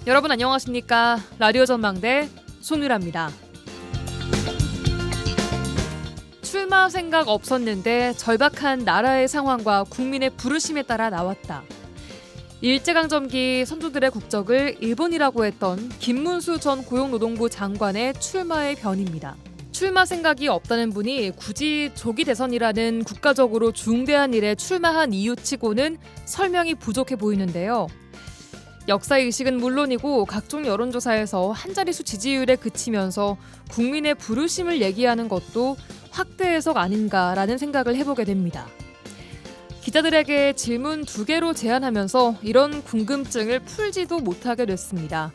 여러분 안녕하십니까? 라디오 전망대 송유라입니다. 출마 생각 없었는데 절박한 나라의 상황과 국민의 부르심에 따라 나왔다. 일제강점기 선조들의 국적을 일본이라고 했던 김문수 전 고용노동부 장관의 출마의 변입니다. 출마 생각이 없다는 분이 굳이 조기 대선이라는 국가적으로 중대한 일에 출마한 이유치고는 설명이 부족해 보이는데요. 역사의식은 물론이고 각종 여론조사에서 한자릿수 지지율에 그치면서 국민의 부르심을 얘기하는 것도 확대 해석 아닌가라는 생각을 해보게 됩니다. 기자들에게 질문 2개로 제안하면서 이런 궁금증을 풀지도 못하게 됐습니다.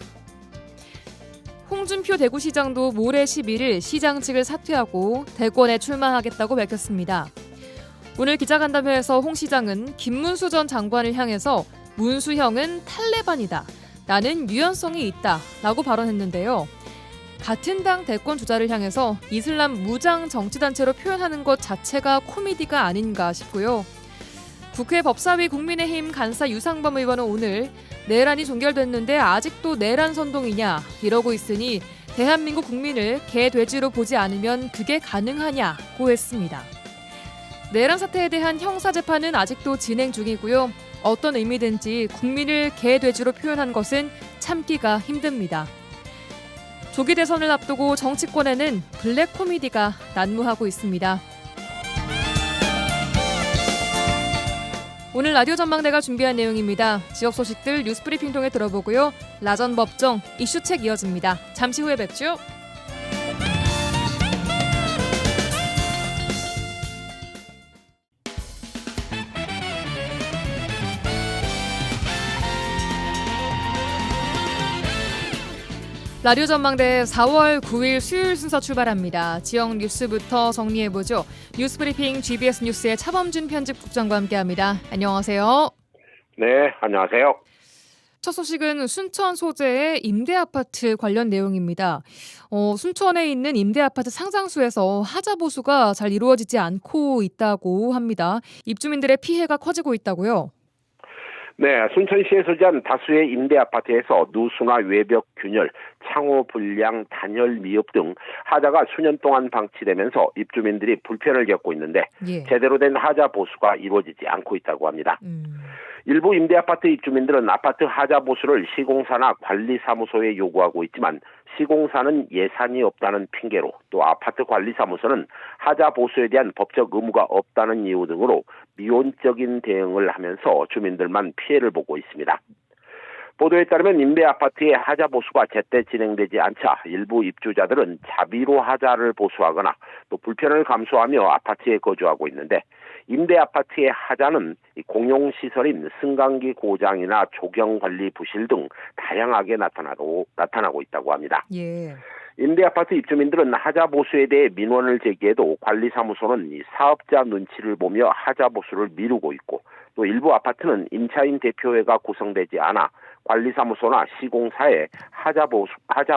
홍준표 대구시장도 모레 11일 시장직을 사퇴하고 대권에 출마하겠다고 밝혔습니다. 오늘 기자간담회에서 홍 시장은 김문수 전 장관을 향해서 문수형은 탈레반이다. 나는 유연성이 있다. 라고 발언했는데요. 같은 당 대권 주자를 향해서 이슬람 무장 정치단체로 표현하는 것 자체가 코미디가 아닌가 싶고요. 국회 법사위 국민의힘 간사 유상범 의원은 오늘 내란이 종결됐는데 아직도 내란 선동이냐 이러고 있으니 대한민국 국민을 개돼지로 보지 않으면 그게 가능하냐고 했습니다. 내란 사태에 대한 형사재판은 아직도 진행 중이고요. 어떤 의미든지 국민을 개돼지로 표현한 것은 참기가 힘듭니다. 조기 대선을 앞두고 정치권에는 블랙 코미디가 난무하고 있습니다. 오늘 라디오 전망대가 준비한 내용입니다. 지역 소식들 뉴스브리핑 통해 들어보고요. 라전 법정 이슈책 이어집니다. 잠시 후에 뵙죠. 라디오 전망대 4월 9일 수요일 순서 출발합니다. 지역 뉴스부터 정리해보죠. 뉴스브리핑 GBS 뉴스의 차범준 편집국장과 함께합니다. 안녕하세요. 네, 안녕하세요. 첫 소식은 순천 소재의 임대아파트 관련 내용입니다. 순천에 있는 임대아파트 상당수에서 하자 보수가 잘 이루어지지 않고 있다고 합니다. 입주민들의 피해가 커지고 있다고요? 네, 순천시에 소재한 다수의 임대아파트에서 누수나 외벽 균열, 창호 불량, 단열 미흡 등 하자가 수년 동안 방치되면서 입주민들이 불편을 겪고 있는데 제대로 된 하자 보수가 이루어지지 않고 있다고 합니다. 일부 임대아파트 입주민들은 아파트 하자 보수를 시공사나 관리사무소에 요구하고 있지만 시공사는 예산이 없다는 핑계로 또 아파트 관리사무소는 하자 보수에 대한 법적 의무가 없다는 이유 등으로 미온적인 대응을 하면서 주민들만 피해를 보고 있습니다. 보도에 따르면 임대아파트의 하자 보수가 제때 진행되지 않자 일부 입주자들은 자비로 하자를 보수하거나 또 불편을 감수하며 아파트에 거주하고 있는데 임대아파트의 하자는 공용시설인 승강기 고장이나 조경관리 부실 등 다양하게 나타나고 있다고 합니다. 임대아파트 입주민들은 하자 보수에 대해 민원을 제기해도 관리사무소는 사업자 눈치를 보며 하자 보수를 미루고 있고 또 일부 아파트는 임차인 대표회가 구성되지 않아 관리사무소나 시공사에 하자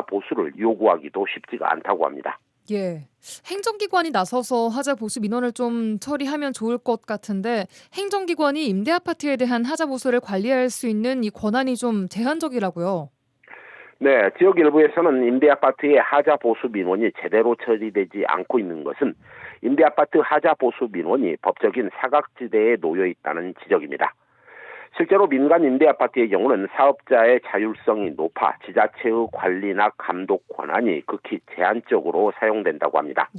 보수를 요구하기도 쉽지가 않다고 합니다. 행정기관이 나서서 하자 보수 민원을 좀 처리하면 좋을 것 같은데 행정기관이 임대아파트에 대한 하자 보수를 관리할 수 있는 이 권한이 좀 제한적이라고요? 네, 지역 일부에서는 임대아파트의 하자 보수 민원이 제대로 처리되지 않고 있는 것은 임대아파트 하자 보수 민원이 법적인 사각지대에 놓여 있다는 지적입니다. 실제로 민간 임대아파트의 경우는 사업자의 자율성이 높아 지자체의 관리나 감독 권한이 극히 제한적으로 사용된다고 합니다.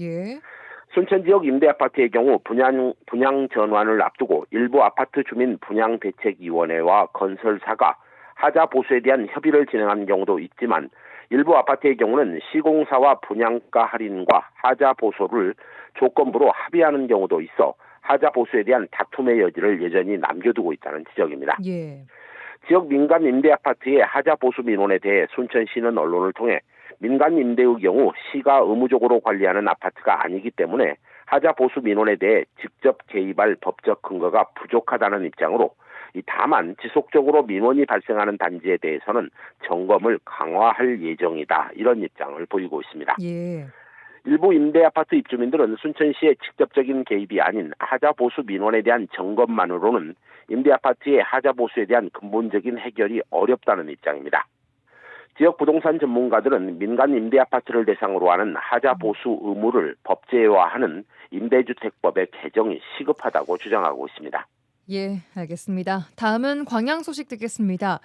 순천 지역 임대아파트의 경우 분양 전환을 앞두고 일부 아파트 주민 분양대책위원회와 건설사가 하자 보수에 대한 협의를 진행하는 경우도 있지만 일부 아파트의 경우는 시공사와 분양가 할인과 하자 보수를 조건부로 합의하는 경우도 있어 하자 보수에 대한 다툼의 여지를 여전히 남겨두고 있다는 지적입니다. 지역 민간 임대아파트의 하자 보수 민원에 대해 순천시는 언론을 통해 민간 임대의 경우 시가 의무적으로 관리하는 아파트가 아니기 때문에 하자 보수 민원에 대해 직접 개입할 법적 근거가 부족하다는 입장으로 다만 지속적으로 민원이 발생하는 단지에 대해서는 점검을 강화할 예정이다. 이런 입장을 보이고 있습니다. 일부 임대아파트 입주민들은 순천시의 직접적인 개입이 아닌 하자 보수 민원에 대한 점검만으로는 임대아파트의 하자 보수에 대한 근본적인 해결이 어렵다는 입장입니다. 지역 부동산 전문가들은 민간 임대아파트를 대상으로 하는 하자 보수 의무를 법제화하는 임대주택법의 개정이 시급하다고 주장하고 있습니다. 예, 알겠습니다. 다음은 광양 소식 듣겠습니다.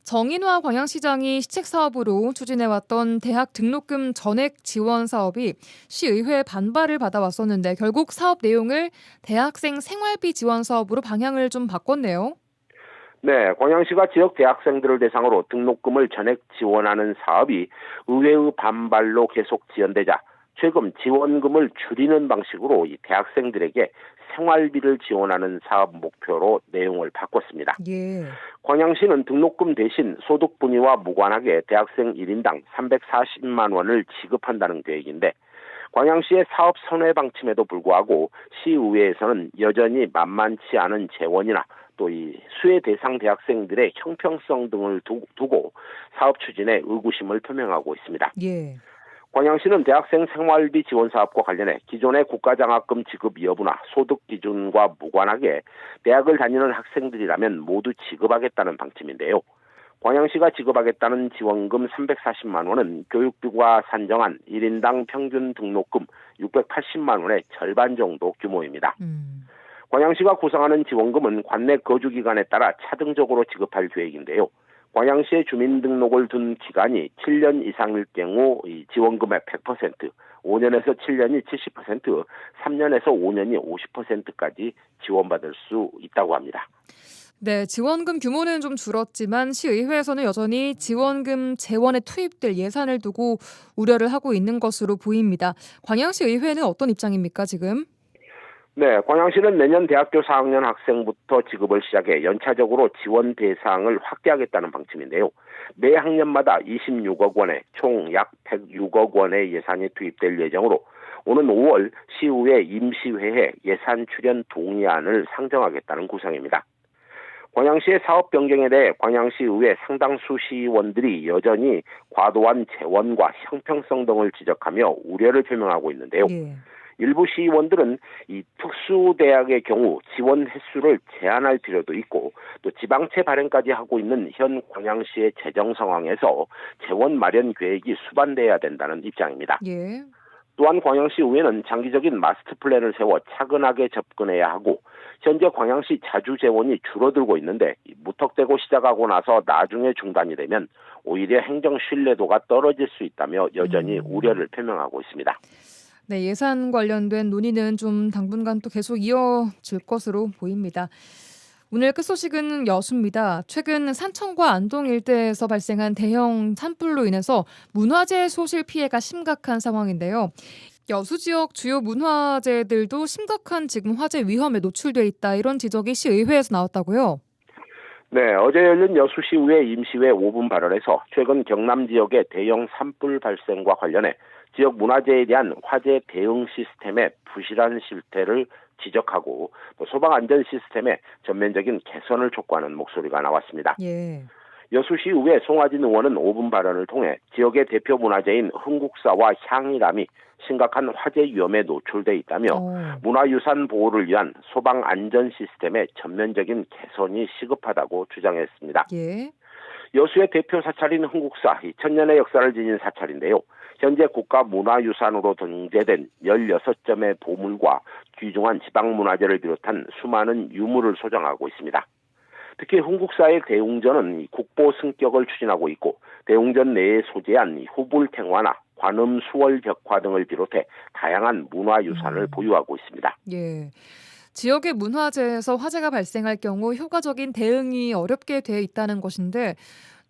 정인화 광양시장이 시책 사업으로 추진해왔던 대학 등록금 전액 지원 사업이 시의회 반발을 받아왔었는데 결국 사업 내용을 대학생 생활비 지원 사업으로 방향을 좀 바꿨네요. 네, 광양시가 지역 대학생들을 대상으로 등록금을 전액 지원하는 사업이 의회의 반발로 계속 지연되자 최근 지원금을 줄이는 방식으로 이 대학생들에게 생활비를 지원하는 사업 목표로 내용을 바꿨습니다. 예. 광양시는 등록금 대신 소득 분위와 무관하게 대학생 1인당 340만 원을 지급한다는 계획인데 광양시의 사업 선회 방침에도 불구하고 시의회에서는 여전히 만만치 않은 재원이나 또 이 수혜 대상 대학생들의 형평성 등을 두고 사업 추진에 의구심을 표명하고 있습니다. 예. 광양시는 대학생 생활비 지원 사업과 관련해 기존의 국가장학금 지급 여부나 소득 기준과 무관하게 대학을 다니는 학생들이라면 모두 지급하겠다는 방침인데요. 광양시가 지급하겠다는 지원금 340만 원은 교육부가 산정한 1인당 평균 등록금 680만 원의 절반 정도 규모입니다. 광양시가 구상하는 지원금은 관내 거주 기간에 따라 차등적으로 지급할 계획인데요. 광양시에 주민등록을 둔 기간이 7년 이상일 경우 이 지원금의 100%, 5년에서 7년이 70%, 3년에서 5년이 50%까지 지원받을 수 있다고 합니다. 네, 지원금 규모는 좀 줄었지만 시의회에서는 여전히 지원금 재원에 투입될 예산을 두고 우려를 하고 있는 것으로 보입니다. 광양시 의회는 어떤 입장입니까, 지금? 네, 광양시는 내년 대학교 4학년 학생부터 지급을 시작해 연차적으로 지원 대상을 확대하겠다는 방침인데요. 매 학년마다 26억 원의 총 약 106억 원의 예산이 투입될 예정으로 오는 5월 시의회 임시회에 예산 출연 동의안을 상정하겠다는 구상입니다. 광양시의 사업 변경에 대해 광양시의회 상당수 시의원들이 여전히 과도한 재원과 형평성 등을 지적하며 우려를 표명하고 있는데요. 예. 일부 시의원들은 이 특수대학의 경우 지원 횟수를 제한할 필요도 있고 또 지방채 발행까지 하고 있는 현 광양시의 재정 상황에서 재원 마련 계획이 수반돼야 된다는 입장입니다. 예. 또한 광양시 의회는 장기적인 마스터 플랜을 세워 차근하게 접근해야 하고 현재 광양시 자주 재원이 줄어들고 있는데 무턱대고 시작하고 나서 나중에 중단이 되면 오히려 행정 신뢰도가 떨어질 수 있다며 여전히 우려를 표명하고 있습니다. 네, 예산 관련된 논의는 좀 당분간 또 계속 이어질 것으로 보입니다. 오늘 끝 소식은 여수입니다. 최근 산청과 안동 일대에서 발생한 대형 산불로 인해서 문화재 소실 피해가 심각한 상황인데요. 여수 지역 주요 문화재들도 심각한 지금 화재 위험에 노출돼 있다. 이런 지적이 시의회에서 나왔다고요? 네, 어제 열린 여수시의회 임시회 5분 발언에서 최근 경남 지역의 대형 산불 발생과 관련해 지역 문화재에 대한 화재 대응 시스템의 부실한 실태를 지적하고 또 소방 안전 시스템의 전면적인 개선을 촉구하는 목소리가 나왔습니다. 예. 여수시의회 송하진 의원은 5분 발언을 통해 지역의 대표 문화재인 흥국사와 향일암이 심각한 화재 위험에 노출돼 있다며 문화유산 보호를 위한 소방 안전 시스템의 전면적인 개선이 시급하다고 주장했습니다. 예. 여수의 대표 사찰인 흥국사, 2000년의 역사를 지닌 사찰인데요. 현재 국가문화유산으로 등재된 16점의 보물과 귀중한 지방문화재를 비롯한 수많은 유물을 소장하고 있습니다. 특히 흥국사의 대웅전은 국보 승격을 추진하고 있고 대웅전 내에 소재한 후불탱화나 관음 수월 벽화 등을 비롯해 다양한 문화유산을 보유하고 있습니다. 예. 지역의 문화재에서 화재가 발생할 경우 효과적인 대응이 어렵게 돼 있다는 것인데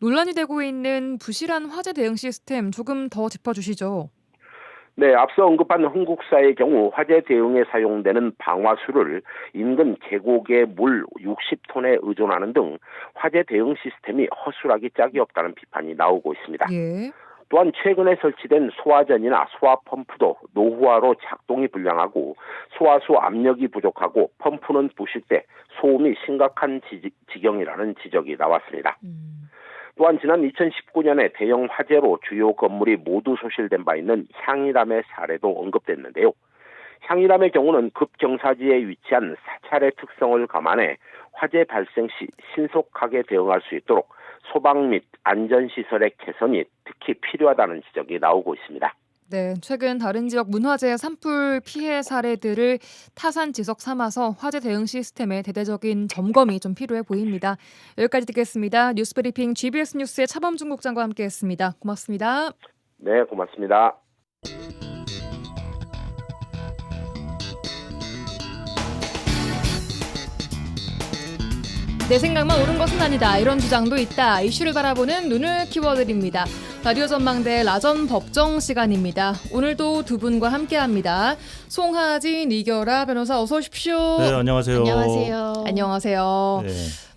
논란이 되고 있는 부실한 화재 대응 시스템 조금 더 짚어주시죠. 네, 앞서 언급한 흥국사의 경우 화재 대응에 사용되는 방화수를 인근 계곡의 물 60톤에 의존하는 등 화재 대응 시스템이 허술하기 짝이 없다는 비판이 나오고 있습니다. 예. 또한 최근에 설치된 소화전이나 소화펌프도 노후화로 작동이 불량하고 소화수 압력이 부족하고 펌프는 부식돼 소음이 심각한 지경이라는 지적이 나왔습니다. 또한 지난 2019년에 대형 화재로 주요 건물이 모두 소실된 바 있는 향일암의 사례도 언급됐는데요. 향일암의 경우는 급경사지에 위치한 사찰의 특성을 감안해 화재 발생 시 신속하게 대응할 수 있도록 소방 및 안전시설의 개선이 특히 필요하다는 지적이 나오고 있습니다. 네, 최근 다른 지역 문화재 산불 피해 사례들을 타산지석 삼아서 화재 대응 시스템의 대대적인 점검이 좀 필요해 보입니다. 여기까지 듣겠습니다. 뉴스브리핑 GBS 뉴스의 차범준 국장과 함께했습니다. 고맙습니다. 네, 고맙습니다. 내 생각만 옳은 것은 아니다. 이런 주장도 있다. 이슈를 바라보는 눈을 키워드립니다. 라디오 전망대 라전 법정 시간입니다. 오늘도 두 분과 함께합니다. 송하진, 이결아 변호사 어서 오십시오. 네, 안녕하세요. 안녕하세요. 안녕하세요. 네.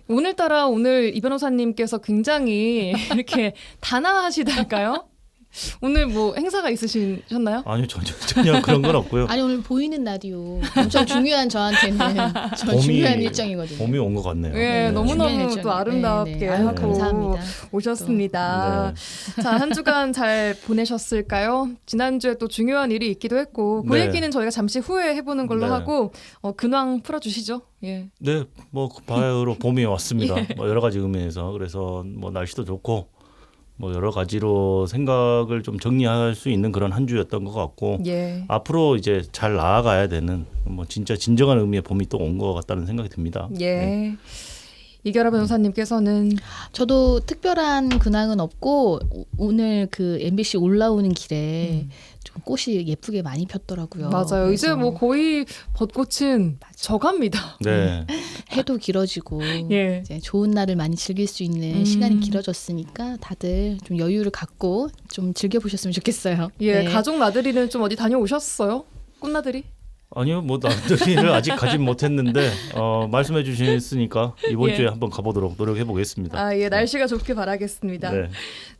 오늘따라 오늘 이 변호사님께서 굉장히 이렇게 단아하시달까요? 오늘 뭐 행사가 있으셨나요? 아니요, 전혀 그런 건 없고요. 아니 오늘 보이는 라디오 엄청 중요한 저한테는 중요한 일정이거든요. 봄이 온 것 같네요. 네, 네. 너무너무 또 아름답게 네, 네. 아유, 하고 감사합니다. 오셨습니다. 네. 자, 한 주간 잘 보내셨을까요? 지난주에 또 중요한 일이 있기도 했고 그 네. 얘기는 저희가 잠시 후에 해보는 걸로 네. 하고 근황 풀어주시죠. 예. 네, 뭐 바야흐로 봄이 왔습니다. 예. 뭐 여러 가지 의미에서 그래서 뭐 날씨도 좋고 뭐 여러 가지로 생각을 좀 정리할 수 있는 그런 한 주였던 것 같고 예. 앞으로 이제 잘 나아가야 되는 뭐 진짜 진정한 의미의 봄이 또 온 것 같다는 생각이 듭니다. 예. 네. 이결아 변호사님께서는 저도 특별한 근황은 없고 오늘 그 MBC 올라오는 길에 좀 꽃이 예쁘게 많이 폈더라고요. 맞아요. 이제 그래서 뭐 거의 벚꽃은 져갑니다. 네. 해도 길어지고 예. 이제 좋은 날을 많이 즐길 수 있는 시간이 길어졌으니까 다들 좀 여유를 갖고 좀 즐겨보셨으면 좋겠어요. 예, 네. 가족 나들이는 좀 어디 다녀오셨어요? 꽃나들이? 아니요, 뭐 나들이를 아직 가진 못했는데 말씀해 주셨으니까 이번 예. 주에 한번 가보도록 노력해 보겠습니다. 아, 예, 날씨가 좋길 바라겠습니다. 네.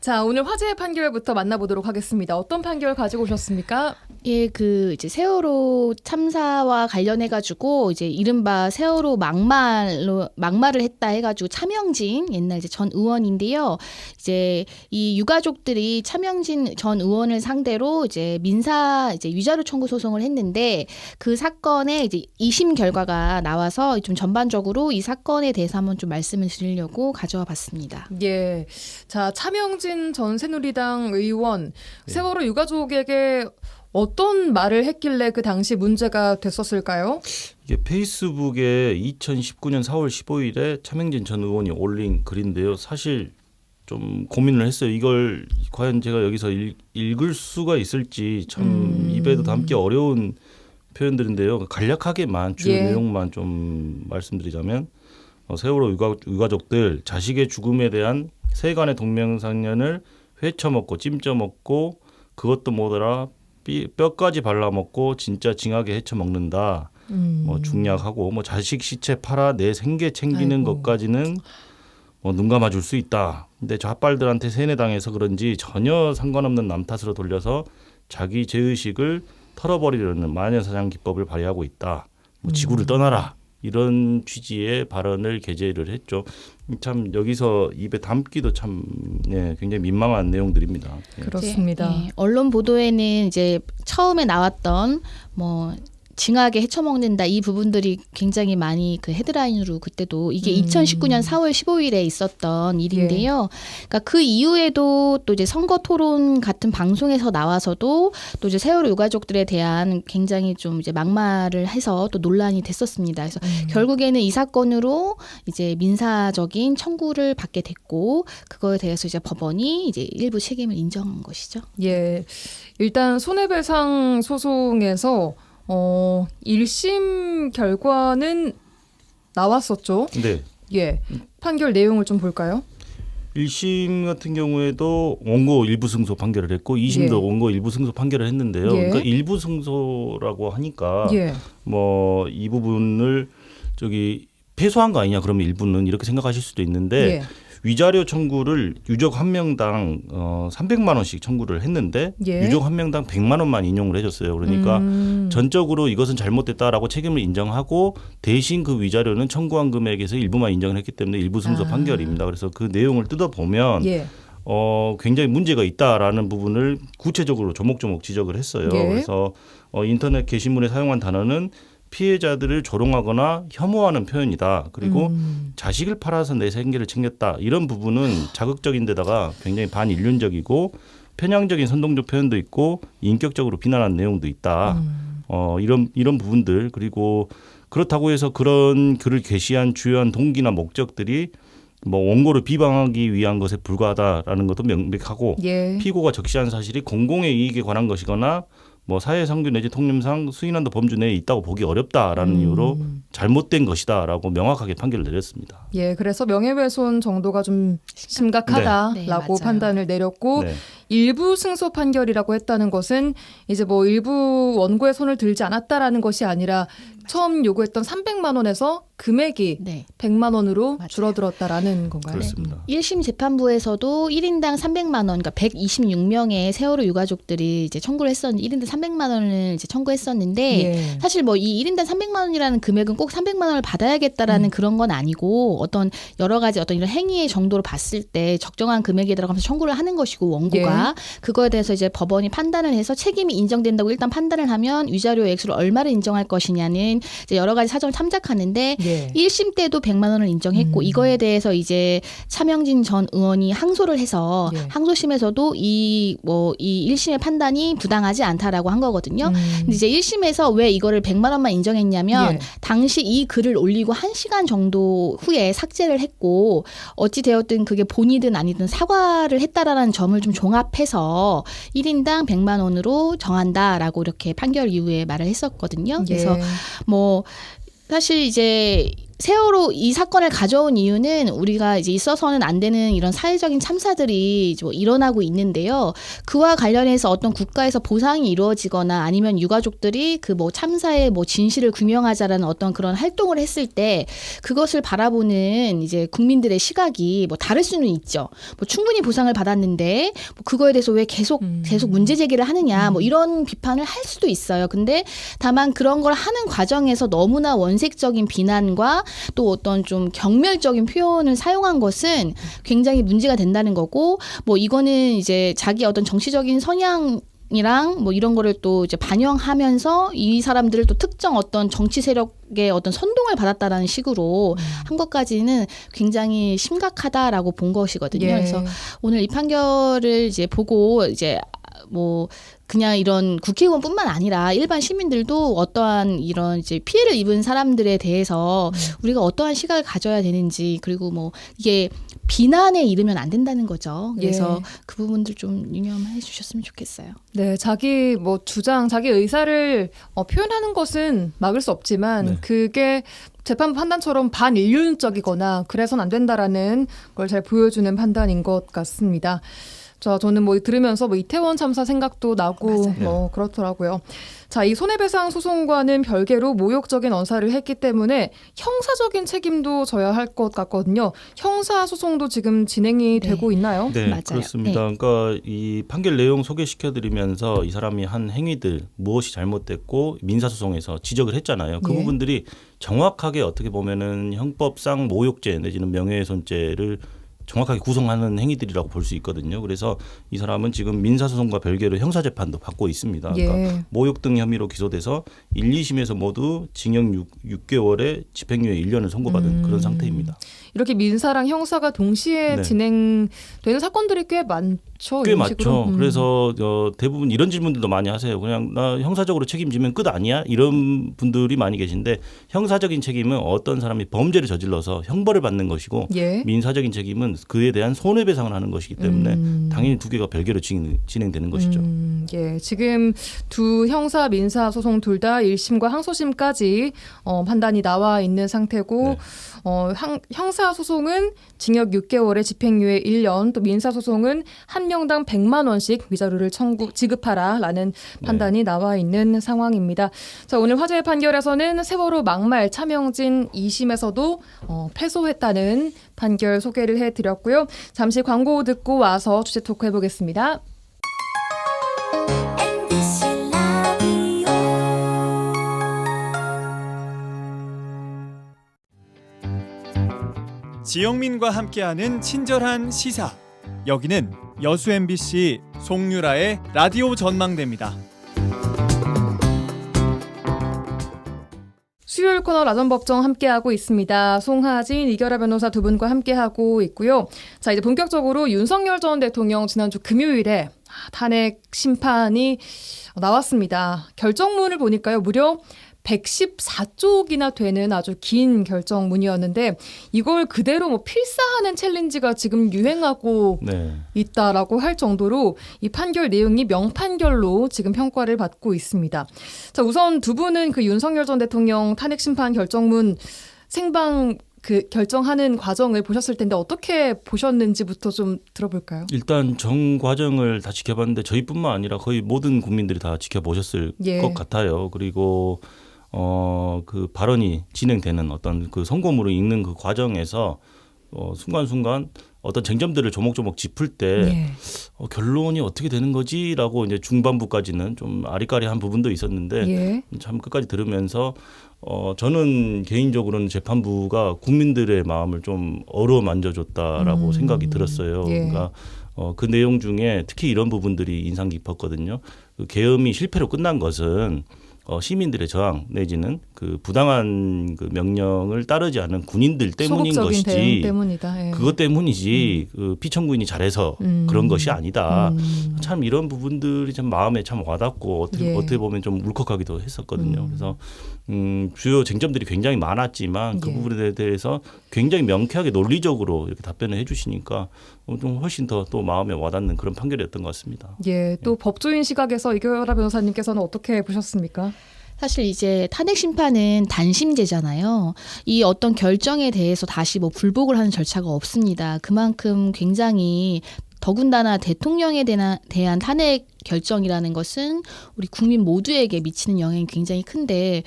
자, 오늘 화제의 판결부터 만나보도록 하겠습니다. 어떤 판결 가지고 오셨습니까? 예, 그 이제 세월호 참사와 관련해 가지고 이제 이른바 세월호 막말을 했다 해가지고 차명진 옛날 이제 전 의원인데요. 이제 이 유가족들이 차명진 전 의원을 상대로 이제 민사 이제 위자료 청구 소송을 했는데 그 사건의 이제 2심 결과가 나와서 좀 전반적으로 이 사건에 대해서 한번 좀 말씀을 드리려고 가져와 봤습니다. 예. 자, 차명진 전 새누리당 의원 세월호 유가족에게 어떤 말을 했길래 그 당시 문제가 됐었을까요? 이게 페이스북에 2019년 4월 15일에 차명진 전 의원이 올린 글인데요. 사실 좀 고민을 했어요. 이걸 과연 제가 여기서 읽을 수가 있을지 참 입에도 담기 어려운 표현들인데요. 간략하게만 주요 예. 내용만 좀 말씀드리자면 세월호 유가족들 자식의 죽음에 대한 세간의 동명상련을 회쳐먹고 찜쪄먹고 그것도 뭐더라 뼈까지 발라먹고 진짜 징하게 헤쳐먹는다. 뭐 중략하고 뭐 자식 시체 팔아 내 생계 챙기는 아이고. 것까지는 뭐 눈 감아줄 수 있다. 근데 좌빨들한테 세뇌당해서 그런지 전혀 상관없는 남 탓으로 돌려서 자기 죄의식을 털어버리려는 마녀사냥 기법을 발휘하고 있다. 뭐 지구를 떠나라. 이런 취지의 발언을 게재를 했죠. 참 여기서 입에 담기도 참 굉장히 민망한 내용들입니다. 예. 그렇습니다. 예, 언론 보도에는 이제 처음에 나왔던 뭐 징하게 헤쳐먹는다 이 부분들이 굉장히 많이 그 헤드라인으로 그때도 이게 2019년 4월 15일에 있었던 일인데요. 그러니까 그 이후에도 또 이제 선거 토론 같은 방송에서 나와서도 또 이제 세월호 유가족들에 대한 굉장히 좀 이제 막말을 해서 또 논란이 됐었습니다. 그래서 결국에는 이 사건으로 이제 민사적인 청구를 받게 됐고 그거에 대해서 이제 법원이 이제 일부 책임을 인정한 것이죠. 예. 일단 손해배상 소송에서 1심 결과는 나왔었죠. 네. 예. 판결 내용을 좀 볼까요? 1심 같은 경우에도 원고 일부 승소 판결을 했고 2심도 예. 원고 일부 승소 판결을 했는데요. 예. 그러니까 일부 승소라고 하니까 예. 뭐 이 부분을 저기 패소한 거 아니냐 그러면 일부는 이렇게 생각하실 수도 있는데 예. 위자료 청구를 유족 한 명당 300만 원씩 청구를 했는데 예. 유족 한 명당 100만 원만 인용을 해줬어요. 그러니까 전적으로 이것은 잘못됐다라고 책임을 인정하고 대신 그 위자료는 청구한 금액에서 일부만 인정을 했기 때문에 일부 승소 판결입니다. 그래서 그 내용을 뜯어보면 예. 굉장히 문제가 있다라는 부분을 구체적으로 조목조목 지적을 했어요. 예. 그래서 인터넷 게시물에 사용한 단어는 피해자들을 조롱하거나 혐오하는 표현이다. 그리고 자식을 팔아서 내 생계를 챙겼다. 이런 부분은 자극적인 데다가 굉장히 반인륜적이고 편향적인 선동적 표현도 있고 인격적으로 비난하는 내용도 있다. 이런 부분들 그리고 그렇다고 해서 그런 글을 게시한 주요한 동기나 목적들이 뭐 원고를 비방하기 위한 것에 불과하다라는 것도 명백하고 예. 피고가 적시한 사실이 공공의 이익에 관한 것이거나 뭐 사회상규 내지 통념상 수인한도 범주 내에 있다고 보기 어렵다라는 이유로 잘못된 것이다라고 명확하게 판결을 내렸습니다. 예, 그래서 명예훼손 정도가 좀 심각하다라고 네, 맞아요. 판단을 내렸고 네. 일부 승소 판결이라고 했다는 것은 이제 뭐 일부 원고의 손을 들지 않았다라는 것이 아니라 처음 요구했던 300만 원에서 금액이 네. 100만 원으로 맞아요. 줄어들었다라는 건가요? 그렇습니다. 1심 재판부에서도 1인당 300만 원, 그러니까 126명의 세월호 유가족들이 이제 청구를 했었는데 1인당 300만 원을 이제 청구했었는데 예. 사실 뭐 이 1인당 300만 원이라는 금액은 꼭 300만 원을 받아야겠다라는 그런 건 아니고 어떤 여러 가지 어떤 이런 행위의 정도로 봤을 때 적정한 금액에 들어가면서 청구를 하는 것이고 원고가 그거에 대해서 이제 법원이 판단을 해서 책임이 인정된다고 일단 판단을 하면 위자료 액수를 얼마를 인정할 것이냐는 이제 여러 가지 사정을 참작하는데 예. 1심 때도 100만 원을 인정했고 이거에 대해서 이제 차명진 전 의원이 항소를 해서 예. 항소심에서도 이 1심의 판단이 부당하지 않다라고 한 거거든요. 근데 이제 1심에서 왜 이거를 100만 원만 인정했냐면 예. 당시 이 글을 올리고 1시간 정도 후에 삭제를 했고 어찌 되었든 그게 본이든 아니든 사과를 했다라는 점을 좀 종합해서 1인당 100만 원으로 정한다라고 이렇게 판결 이후에 말을 했었거든요. 그래서 예. 뭐 사실 이제 세월호 이 사건을 가져온 이유는 우리가 이제 있어서는 안 되는 이런 사회적인 참사들이 뭐 일어나고 있는데요. 그와 관련해서 어떤 국가에서 보상이 이루어지거나 아니면 유가족들이 그 뭐 참사의 뭐 진실을 규명하자라는 어떤 그런 활동을 했을 때 그것을 바라보는 이제 국민들의 시각이 뭐 다를 수는 있죠. 뭐 충분히 보상을 받았는데 뭐 그거에 대해서 왜 계속 문제 제기를 하느냐 뭐 이런 비판을 할 수도 있어요. 근데 다만 그런 걸 하는 과정에서 너무나 원색적인 비난과 또 어떤 좀 경멸적인 표현을 사용한 것은 굉장히 문제가 된다는 거고 뭐 이거는 이제 자기 어떤 정치적인 성향이랑 뭐 이런 거를 또 이제 반영하면서 이 사람들을 또 특정 어떤 정치 세력의 어떤 선동을 받았다라는 식으로 한 것까지는 굉장히 심각하다라고 본 것이거든요. 예. 그래서 오늘 이 판결을 이제 보고 이제 뭐 그냥 이런 국회의원뿐만 아니라 일반 시민들도 어떠한 이런 이제 피해를 입은 사람들에 대해서 우리가 어떠한 시각을 가져야 되는지 그리고 뭐 이게 비난에 이르면 안 된다는 거죠. 그래서 예. 그 부분들 좀 유념해 주셨으면 좋겠어요. 네, 자기 뭐 주장, 자기 의사를 표현하는 것은 막을 수 없지만 네. 그게 재판부 판단처럼 반인륜적이거나 그래서는 안 된다라는 걸 잘 보여주는 판단인 것 같습니다. 저는 뭐 들으면서 뭐 이태원 참사 생각도 나고 맞아요. 뭐 그렇더라고요. 자, 이 손해배상 소송과는 별개로 모욕적인 언사를 했기 때문에 형사적인 책임도 져야 할 것 같거든요. 형사 소송도 지금 진행이 네. 되고 있나요? 네, 맞아요. 그렇습니다. 네. 그러니까 이 판결 내용 소개시켜드리면서 이 사람이 한 행위들 무엇이 잘못됐고 민사소송에서 지적을 했잖아요. 그 예. 부분들이 정확하게 어떻게 보면은 형법상 모욕죄 내지는 명예훼손죄를 정확하게 구성하는 행위들이라고 볼 수 있거든요. 그래서 이 사람은 지금 민사소송과 별개로 형사재판도 받고 있습니다. 그러니까 예. 모욕 등 혐의로 기소돼서 1, 2심에서 모두 징역 6개월에 집행유예 1년을 선고받은 그런 상태입니다. 이렇게 민사랑 형사가 동시에 네. 진행되는 사건들이 꽤 많죠. 꽤 이런 식으로. 많죠. 그래서 대부분 이런 질문들도 많이 하세요. 그냥 나 형사적으로 책임지면 끝 아니야? 이런 분들이 많이 계신데 형사적인 책임은 어떤 사람이 범죄를 저질러서 형벌을 받는 것이고 예. 민사적인 책임은 그에 대한 손해배상을 하는 것이기 때문에 당연히 두 개가 별개로 진행되는 것이죠. 예, 지금 두 형사 민사 소송 둘 다 1심과 항소심까지 판단이 나와 있는 상태고 네. 형사 소송은 징역 6개월에 집행유예 1년, 또 민사 소송은 한 명당 100만 원씩 위자료를 지급하라라는 판단이 나와 있는 상황입니다. 자, 오늘 화제의 판결에서는 세월호 막말 차명진 2심에서도 패소했다는 판결 소개를 해드렸고요. 잠시 광고 듣고 와서 주제 토크 해보겠습니다. 지영민과 함께하는 친절한 시사. 여기는 여수 MBC 송유라의 라디오 전망대입니다. 수요일 코너 라전법정 함께하고 있습니다. 송하진, 이결아 변호사 두 분과 함께하고 있고요. 자, 이제 본격적으로 윤석열 전 대통령 지난주 금요일에 탄핵 심판이 나왔습니다. 결정문을 보니까요. 무려 114쪽이나 되는 아주 긴 결정문이었는데 이걸 그대로 뭐 필사하는 챌린지가 지금 유행하고 네. 있다라고 할 정도로 이 판결 내용이 명판결로 지금 평가를 받고 있습니다. 자, 우선 두 분은 그 윤석열 전 대통령 탄핵 심판 결정문 생방 그 결정하는 과정을 보셨을 텐데 어떻게 보셨는지부터 좀 들어볼까요? 일단 정 과정을 다 지켜봤는데 저희뿐만 아니라 거의 모든 국민들이 다 지켜보셨을 예. 것 같아요. 그리고 그 발언이 진행되는 어떤 그 선고문을 읽는 그 과정에서 순간순간 어떤 쟁점들을 조목조목 짚을 때 예. 결론이 어떻게 되는 거지라고 이제 중반부까지는 좀 아리까리한 부분도 있었는데 예. 참 끝까지 들으면서 저는 개인적으로는 재판부가 국민들의 마음을 좀 어루만져줬다라고 생각이 들었어요. 예. 그러니까 그 내용 중에 특히 이런 부분들이 인상 깊었거든요. 그 계엄이 실패로 끝난 것은 시민들의 저항 내지는 그 부당한 그 명령을 따르지 않은 군인들 때문인 소극적인 대응 것이지 때문이다. 예. 그것 때문이지 그 피청구인이 잘해서 그런 것이 아니다. 참 이런 부분들이 참 마음에 참 와닿고 예. 어떻게 보면 좀 울컥하기도 했었거든요. 그래서 주요 쟁점들이 굉장히 많았지만 그 예. 부분에 대해서 굉장히 명쾌하게 논리적으로 이렇게 답변을 해주시니까 좀 훨씬 더 또 마음에 와닿는 그런 판결이었던 것 같습니다. 예, 또 법조인 시각에서 이결아 변호사님께서는 어떻게 보셨습니까? 사실 이제 탄핵 심판은 단심제잖아요. 이 어떤 결정에 대해서 다시 뭐 불복을 하는 절차가 없습니다. 그만큼 굉장히 더군다나 대통령에 대한 탄핵 결정이라는 것은 우리 국민 모두에게 미치는 영향이 굉장히 큰데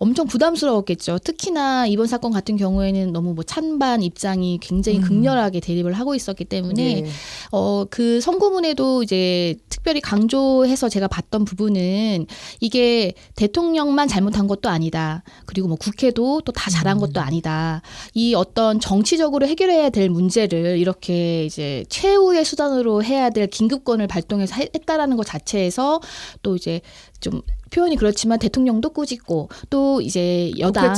엄청 부담스러웠겠죠. 특히나 이번 사건 같은 경우에는 너무 뭐 찬반 입장이 굉장히 극렬하게 대립을 하고 있었기 때문에 예. 그 선고문에도 이제 특별히 강조해서 제가 봤던 부분은 이게 대통령만 잘못한 것도 아니다. 그리고 뭐 국회도 또 다 잘한 것도 아니다. 이 어떤 정치적으로 해결해야 될 문제를 이렇게 이제 최후의 수단으로 해야 될 긴급권을 발동해서 했다라는 것 자체에서 또 이제 좀 표현이 그렇지만 대통령도 꾸짖고 또 이제 여당,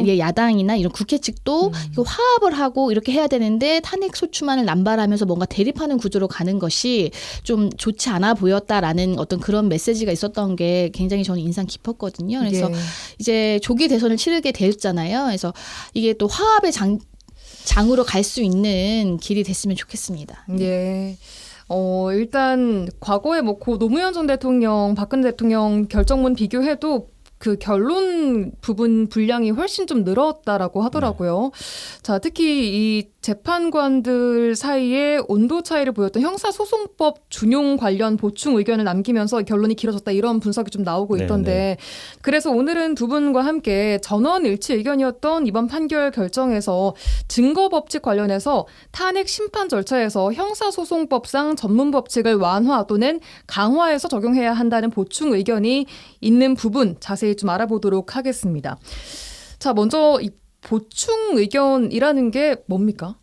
이제 야당이나 이런 국회 측도 이거 화합을 하고 이렇게 해야 되는데 탄핵 소추만을 남발하면서 뭔가 대립하는 구조로 가는 것이 좀 좋지 않아 보였다라는 어떤 그런 메시지가 있었던 게 굉장히 저는 인상 깊었거든요. 그래서 예. 이제 조기 대선을 치르게 되었잖아요. 그래서 이게 또 화합의 장으로 갈 수 있는 길이 됐으면 좋겠습니다. 예. 일단 과거에 뭐 고 노무현 전 대통령, 박근혜 대통령 결정문 비교해도 그 결론 부분 분량이 훨씬 좀 늘었다라고 하더라고요. 자, 특히 이 재판관들 사이에 온도 차이를 보였던 형사소송법 준용 관련 보충 의견을 남기면서 결론이 길어졌다 이런 분석이 좀 나오고 있던데 네네. 그래서 오늘은 두 분과 함께 전원 일치 의견이었던 이번 판결 결정에서 증거 법칙 관련해서 탄핵 심판 절차에서 형사소송법상 전문 법칙을 완화 또는 강화해서 적용해야 한다는 보충 의견이 있는 부분 자세히 좀 알아보도록 하겠습니다. 자, 먼저 이 보충 의견이라는 게 뭡니까?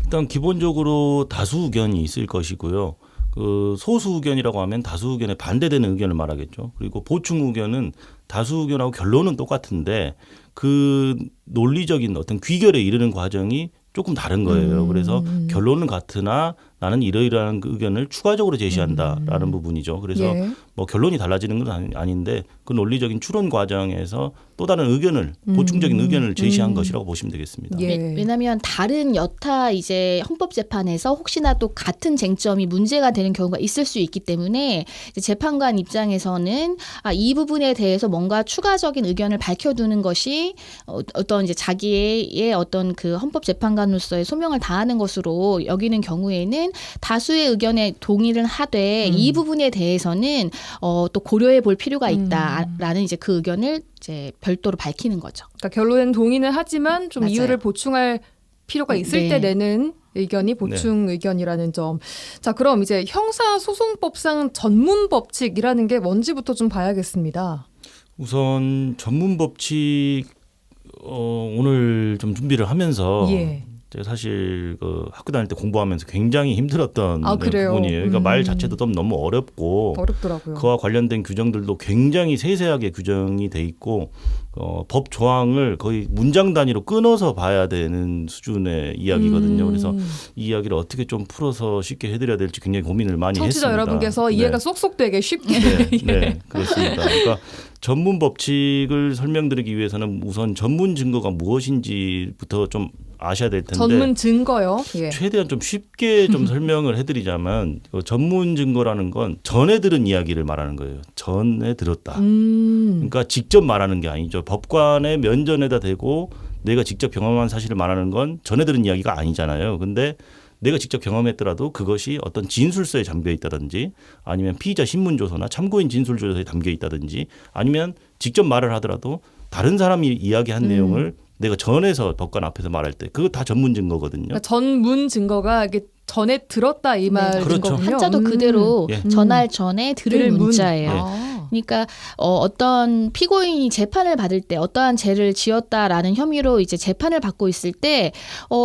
일단 기본적으로 다수 의견이 있을 것이고요. 그 소수 의견이라고 하면 다수 의견에 반대되는 의견을 말하겠죠. 그리고 보충 의견은 다수 의견하고 결론은 똑같은데 그 논리적인 어떤 귀결에 이르는 과정이 조금 다른 거예요. 그래서 결론은 같으나 나는 이러이러한 의견을 추가적으로 제시한다라는 부분이죠. 그래서 예. 뭐 결론이 달라지는 건 아닌데 그 논리적인 추론 과정에서 또 다른 의견을 보충적인 의견을 제시한 것이라고 보시면 되겠습니다. 예. 왜냐하면 다른 여타 이제 헌법재판에서 혹시나 또 같은 쟁점이 문제가 되는 경우가 있을 수 있기 때문에 이제 재판관 입장에서는 이 부분에 대해서 뭔가 추가적인 의견을 밝혀두는 것이 어떤 이제 자기의 어떤 그 헌법재판관으로서의 소명을 다하는 것으로 여기는 경우에는 다수의 의견에 동의를 하되 이 부분에 대해서는 또 고려해 볼 필요가 있다라는 이제 그 의견을 이제 별도로 밝히는 거죠. 그러니까 결론은 동의는 하지만 좀 맞아요. 이유를 보충할 필요가 있을 네. 때 내는 의견이 보충 의견이라는 점. 자, 그럼 이제 형사소송법상 전문 법칙이라는 게 뭔지부터 좀 봐야겠습니다. 우선 전문 법칙 오늘 좀 준비를 하면서 예. 제가 사실 그 학교 다닐 때 공부하면서 굉장히 힘들었던 그래요? 부분이에요. 그러니까 말 자체도 너무 어렵고 어렵더라고요. 그와 관련된 규정들도 굉장히 세세하게 규정이 돼 있고 법 조항을 거의 문장 단위로 끊어서 봐야 되는 수준의 이야기거든요. 그래서 이 이야기를 어떻게 좀 풀어서 쉽게 해드려야 될지 굉장히 고민을 많이 청취자 했습니다. 여러분께서 이해가 쏙쏙 되게 쉽게 네, 그렇습니다. 그러니까 전문 법칙을 설명드리기 위해서는 우선 전문 증거가 무엇인지부터 좀 아셔야 될 텐데 전문 증거요. 예. 최대한 좀 쉽게 좀 설명을 해드리자면 전문 증거라는 건 전에 들은 이야기를 말하는 거예요. 전에 들었다. 그러니까 직접 말하는 게 아니죠. 법관의 면전에다 대고 내가 직접 경험한 사실을 말하는 건 전에 들은 이야기가 아니잖아요. 근데 내가 직접 경험했더라도 그것이 어떤 진술서에 담겨 있다든지 아니면 피의자 신문조서나 참고인 진술조서에 담겨 있다든지 아니면 직접 말을 하더라도 다른 사람이 이야기한 내용을 내가 전해서 법관 앞에서 말할 때 그거 다 전문 증거거든요. 그러니까 전문 증거가 이게 전에 들었다 이 말인 그렇죠. 거군요. 한자도 그대로 예. 전할 전에 들을 문자예요. 예. 그러니까 어떤 피고인이 재판을 받을 때 어떠한 죄를 지었다라는 혐의로 이제 재판을 받고 있을 때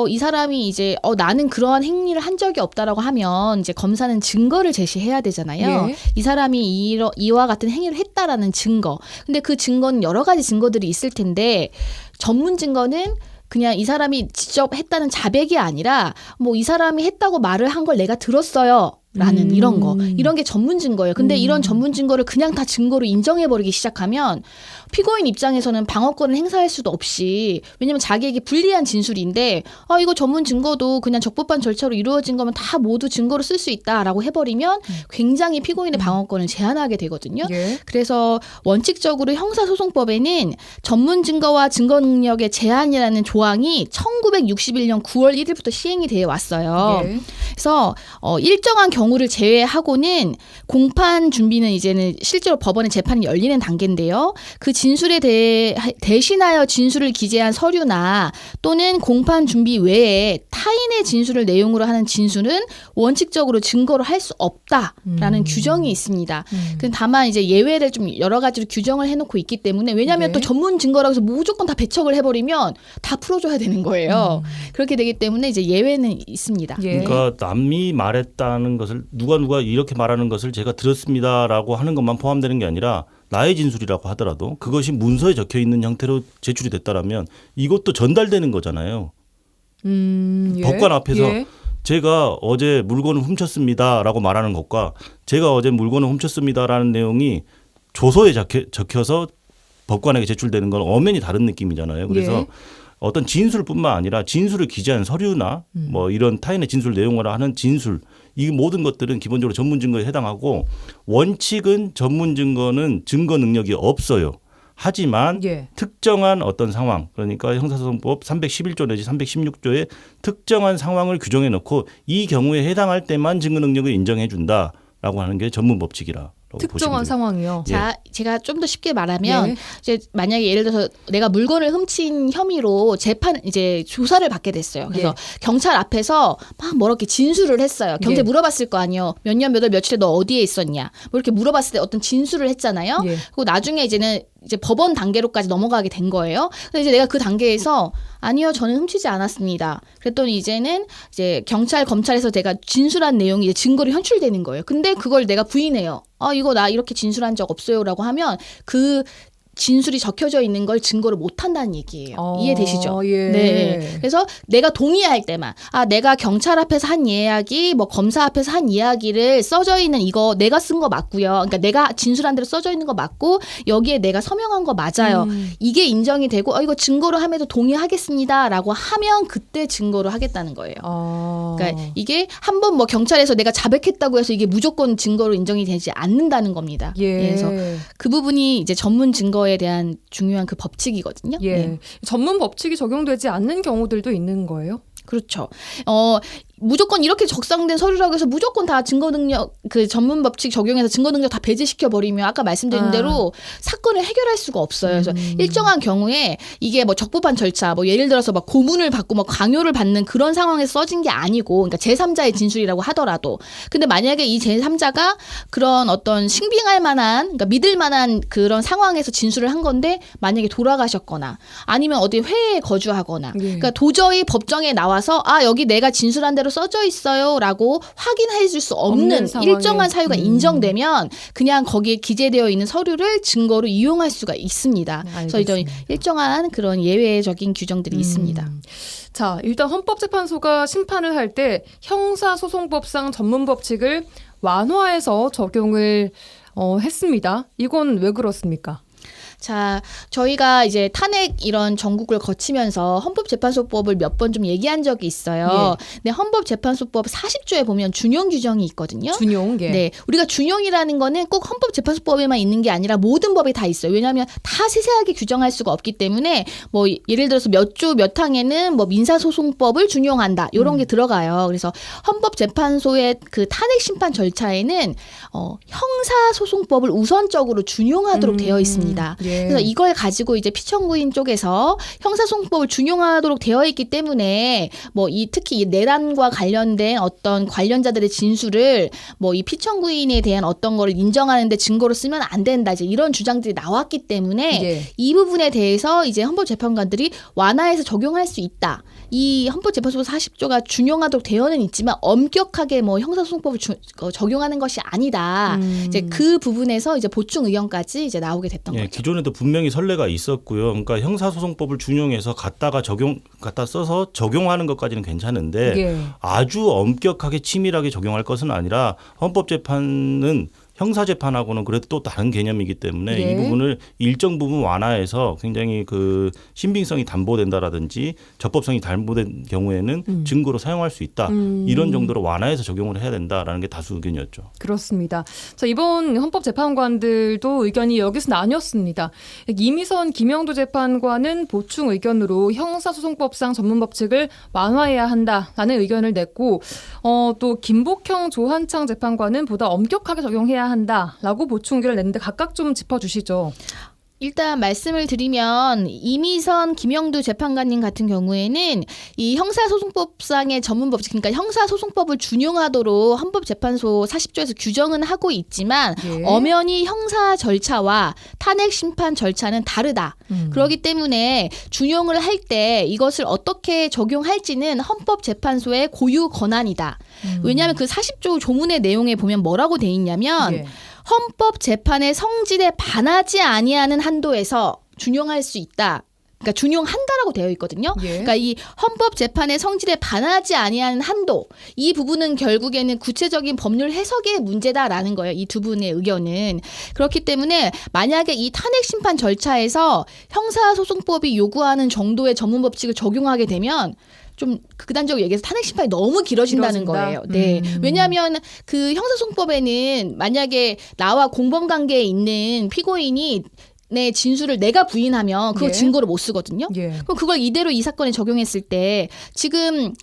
이 사람이 이제 나는 그러한 행위를 한 적이 없다라고 하면 이제 검사는 증거를 제시해야 되잖아요. 예. 이 사람이 이와 같은 행위를 했다라는 증거. 근데 그 증거는 여러 가지 증거들이 있을 텐데 전문 증거는 그냥 이 사람이 직접 했다는 자백이 아니라 뭐 이 사람이 했다고 말을 한 걸 내가 들었어요. 라는 이런 게 전문 증거예요. 근데 이런 전문 증거를 그냥 다 증거로 인정해버리기 시작하면 피고인 입장에서는 방어권을 행사할 수도 없이 왜냐면 자기에게 불리한 진술인데 이거 전문 증거도 그냥 적법한 절차로 이루어진 거면 다 모두 증거로 쓸 수 있다라고 해버리면 굉장히 피고인의 방어권을 제한하게 되거든요. 예. 그래서 원칙적으로 형사소송법에는 전문 증거와 증거 능력의 제한이라는 조항이 1961년 9월 1일부터 시행이 되어 왔어요. 예. 그래서 일정한 경우를 제외하고는 공판 준비는 이제는 실제로 법원의 재판이 열리는 단계인데요. 그 진술에 대신하여 진술을 기재한 서류나 또는 공판 준비 외에 타인의 진술을 내용으로 하는 진술은 원칙적으로 증거로 할 수 없다라는 규정이 있습니다. 다만 이제 예외를 좀 여러 가지로 규정을 해놓고 있기 때문에 왜냐하면 네. 또 전문 증거라고 해서 무조건 다 배척을 해버리면 다 풀어줘야 되는 거예요. 그렇게 되기 때문에 이제 예외는 있습니다. 예. 그러니까 남이 말했다는 것을 누가 이렇게 말하는 것을 제가 들었습니다라고 하는 것만 포함되는 게 아니라 나의 진술이라고 하더라도 그것이 문서에 적혀 있는 형태로 제출이 됐다라면 이것도 전달되는 거잖아요. 예. 법관 앞에서 예. 제가 어제 물건을 훔쳤습니다라고 말하는 것과 제가 어제 물건을 훔쳤습니다라는 내용이 조서에 적혀서 법관에게 제출되는 건 엄연히 다른 느낌이잖아요. 그래서 예. 어떤 진술뿐만 아니라 진술을 기재한 서류나 뭐 이런 타인의 진술 내용을 하는 진술 이 모든 것들은 기본적으로 전문 증거에 해당하고 원칙은 전문 증거는 증거 능력이 없어요. 하지만 예. 특정한 어떤 상황 그러니까 형사소송법 311조 내지 316조에 특정한 상황을 규정해 놓고 이 경우에 해당할 때만 증거 능력을 인정해 준다라고 하는 게 전문 법칙이라. 특정한 상황이요. 자, 제가 좀 더 쉽게 말하면 예. 이제 만약에 예를 들어서 내가 물건을 훔친 혐의로 이제 조사를 받게 됐어요. 그래서 예. 경찰 앞에서 막 이렇게 진술을 했어요. 경찰 예. 물어봤을 거 아니에요. 몇 년 몇 월 며칠에 너 어디에 있었냐. 뭐 이렇게 물어봤을 때 어떤 진술을 했잖아요. 예. 그리고 나중에 이제 법원 단계로까지 넘어가게 된 거예요. 근데 이제 내가 그 단계에서 아니요, 저는 훔치지 않았습니다. 그랬더니 이제는 이제 경찰, 검찰에서 내가 진술한 내용이 이제 증거로 현출되는 거예요. 근데 그걸 내가 부인해요. 이거 나 이렇게 진술한 적 없어요라고 하면 그 진술이 적혀져 있는 걸 증거를 못 한다는 얘기예요. 이해되시죠? 예. 네. 그래서 내가 동의할 때만 내가 경찰 앞에서 한 이야기, 뭐 검사 앞에서 한 이야기를 써져 있는 이거 내가 쓴 거 맞고요. 그러니까 내가 진술한 대로 써져 있는 거 맞고 여기에 내가 서명한 거 맞아요. 이게 인정이 되고 이거 증거로 함에도 동의하겠습니다라고 하면 그때 증거로 하겠다는 거예요. 그러니까 이게 한번 뭐 경찰에서 내가 자백했다고 해서 이게 무조건 증거로 인정이 되지 않는다는 겁니다. 예. 그래서 그 부분이 이제 전문 증거에 대한 중요한 그 법칙이거든요. 예. 네. 전문 법칙이 적용되지 않는 경우들도 있는 거예요? 그렇죠. 무조건 이렇게 적상된 서류라고 해서 무조건 다 증거능력 그 전문 법칙 적용해서 증거능력 다 배제시켜 버리면 아까 말씀드린 대로 사건을 해결할 수가 없어요. 그래서 일정한 경우에 이게 뭐 적법한 절차, 뭐 예를 들어서 막 고문을 받고 막 강요를 받는 그런 상황에서 써진 게 아니고, 그러니까 제3자의 진술이라고 하더라도, 근데 만약에 이 제3자가 그런 어떤 신빙할 만한, 그러니까 믿을 만한 그런 상황에서 진술을 한 건데 만약에 돌아가셨거나 아니면 어디 회에 거주하거나, 그러니까 도저히 법정에 나와서 아 여기 내가 진술한 대로 써져 있어요라고 확인해 줄 수 없는 일정한 사유가 인정되면 그냥 거기에 기재되어 있는 서류를 증거로 이용할 수가 있습니다. 그래서 이런 일정한 그런 예외적인 규정들이 있습니다. 자, 일단 헌법재판소가 심판을 할 때 형사소송법상 전문 법칙을 완화해서 적용을 했습니다. 이건 왜 그렇습니까? 자, 저희가 이제 탄핵 이런 전국을 거치면서 헌법재판소법을 몇 번 좀 얘기한 적이 있어요. 근데 헌법재판소법 40조에 보면 준용 규정이 있거든요. 준용. 네, 우리가 준용이라는 거는 꼭 헌법재판소법에만 있는 게 아니라 모든 법에 다 있어요. 왜냐하면 다 세세하게 규정할 수가 없기 때문에 뭐 예를 들어서 몇 조 몇 항에는 뭐 민사소송법을 준용한다 이런 게 들어가요. 그래서 헌법재판소의 그 탄핵 심판 절차에는 형사소송법을 우선적으로 준용하도록 되어 있습니다. 그래서 이걸 가지고 이제 피청구인 쪽에서 형사소송법을 준용하도록 되어 있기 때문에 뭐 특히 이 내란과 관련된 어떤 관련자들의 진술을 뭐 이 피청구인에 대한 어떤 거를 인정하는데 증거로 쓰면 안 된다, 이제 이런 주장들이 나왔기 때문에 이 부분에 대해서 이제 헌법재판관들이 완화해서 적용할 수 있다. 이 헌법재판소 40조가 준용하도록 되어는 있지만 엄격하게 뭐 형사소송법을 적용하는 것이 아니다. 이제 그 부분에서 이제 보충 의견까지 이제 나오게 됐던 거죠. 기존에도 분명히 선례가 있었고요. 그러니까 형사소송법을 준용해서 갖다 써서 적용하는 것까지는 괜찮은데 아주 엄격하게 치밀하게 적용할 것은 아니라 헌법재판은 형사재판하고는 그래도 또 다른 개념이기 때문에 이 부분을 일정 부분 완화해서 굉장히 그 신빙성이 담보된다라든지 적법성이 담보된 경우에는 증거로 사용할 수 있다. 이런 정도로 완화해서 적용을 해야 된다라는 게 다수 의견이었죠. 그렇습니다. 자, 이번 헌법재판관들도 의견이 여기서 나뉘었습니다. 이미선 김영도 재판관은 보충 의견으로 형사소송법상 전문법칙을 완화해야 한다라는 의견을 냈고, 또 김복형 조한창 재판관은 보다 엄격하게 적용해야 한다라고 보충 의견을 냈는데 각각 좀 짚어주시죠. 일단 말씀을 드리면 이미선 김영두 재판관님 같은 경우에는 이 형사소송법상의 전문법칙, 그러니까 형사소송법을 준용하도록 헌법재판소 40조에서 규정은 하고 있지만 엄연히 형사 절차와 탄핵 심판 절차는 다르다. 그렇기 때문에 준용을 할 때 이것을 어떻게 적용할지는 헌법재판소의 고유 권한이다. 왜냐하면 그 40조 조문의 내용에 보면 뭐라고 돼 있냐면 헌법재판의 성질에 반하지 아니하는 한도에서 준용할 수 있다. 그러니까 준용한다라고 되어 있거든요. 그러니까 이 헌법재판의 성질에 반하지 아니하는 한도, 이 부분은 결국에는 구체적인 법률 해석의 문제다라는 거예요. 이 두 분의 의견은. 그렇기 때문에 만약에 이 탄핵 심판 절차에서 형사소송법이 요구하는 정도의 전문법칙을 적용하게 되면 좀 극단적으로 얘기해서 탄핵 심판이 너무 길어진다는 거예요. 네. 왜냐하면 그 형사소송법에는 만약에 나와 공범 관계에 있는 피고인이 내 진술을 내가 부인하면 그거 증거로 못 쓰거든요. 그럼 그걸 이대로 이 사건에 적용했을 때 지금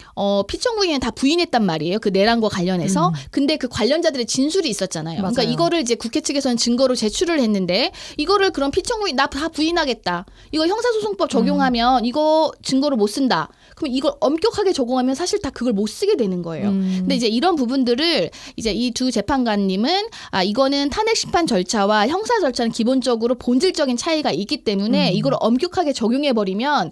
피청구인은 다 부인했단 말이에요. 그 내란과 관련해서. 근데 그 관련자들의 진술이 있었잖아요. 그러니까 이거를 이제 국회 측에서는 증거로 제출을 했는데 이거를 그럼 피청구인 나 다 부인하겠다. 이거 형사소송법 적용하면 이거 증거로 못 쓴다. 그럼 이걸 엄격하게 적용하면 사실 다 그걸 못 쓰게 되는 거예요. 근데 이제 이런 부분들을 이제 이 두 재판관님은 이거는 탄핵 심판 절차와 형사 절차는 기본적으로 본질적인 차이가 있기 때문에 이걸 엄격하게 적용해 버리면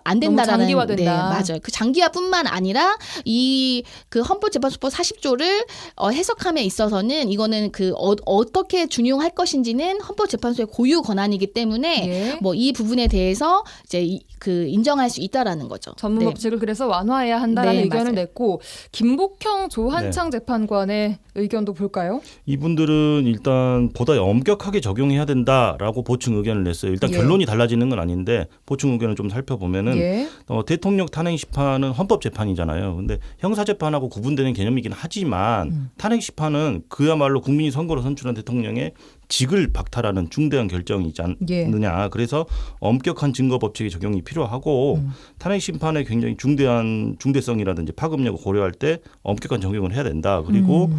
안 된다라는. 너무 장기화된다. 네, 맞아요. 그 장기화뿐만 아니라 이 그 헌법재판소법 40조를 해석함에 있어서는 이거는 그 어떻게 준용할 것인지는 헌법재판소의 고유 권한이기 때문에 뭐 이 부분에 대해서 이제 그 인정할 수 있다라는 거죠. 전문법칙을 그래서 완화해야 한다라는 의견을 맞아요. 냈고, 김복형 조한창 재판관의 의견도 볼까요? 이분들은 일단 보다 엄격하게 적용해야 된다라고 보충 의견을 냈어요. 일단 결론이 달라지는 건 아닌데 보충 의견을 좀 살펴보면은 대통령 탄핵 심판은 헌법 재판이잖아요. 근데 형사 재판하고 구분되는 개념이긴 하지만 탄핵 심판은 그야말로 국민이 선거로 선출한 대통령의 직을 박탈하는 중대한 결정이지 않느냐. 그래서 엄격한 증거 법칙의 적용이 필요하고 탄핵 심판의 굉장히 중대한 중대성이라든지 파급력을 고려할 때 엄격한 적용을 해야 된다. 그리고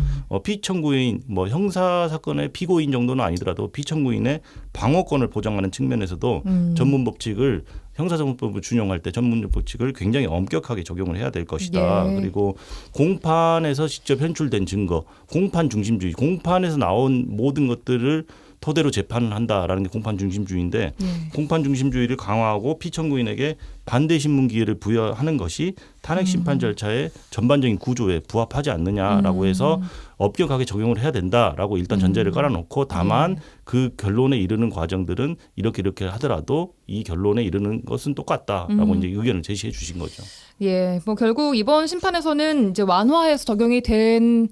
피청구인 뭐 형사 사건의 피고인 정도는 아니더라도 피청구인의 방어권을 보장하는 측면에서도 전문 법칙을 형사소송법을 준용할 때 전문 법칙을 굉장히 엄격하게 적용을 해야 될 것이다. 그리고 공판에서 직접 현출된 증거, 공판 중심주의, 공판에서 나온 모든 것들을 토대로 재판을 한다라는 게 공판 중심주의인데 공판 중심주의를 강화하고 피청구인에게 반대 신문 기회를 부여하는 것이 탄핵 심판 절차의 전반적인 구조에 부합하지 않느냐라고 해서 엄격하게 적용을 해야 된다라고 일단 전제를 깔아놓고 다만 그 결론에 이르는 과정들은 이렇게 하더라도 이 결론에 이르는 것은 똑같다라고 이제 의견을 제시해 주신 거죠. 예, 뭐 결국 이번 심판에서는 이제 완화해서 적용이 된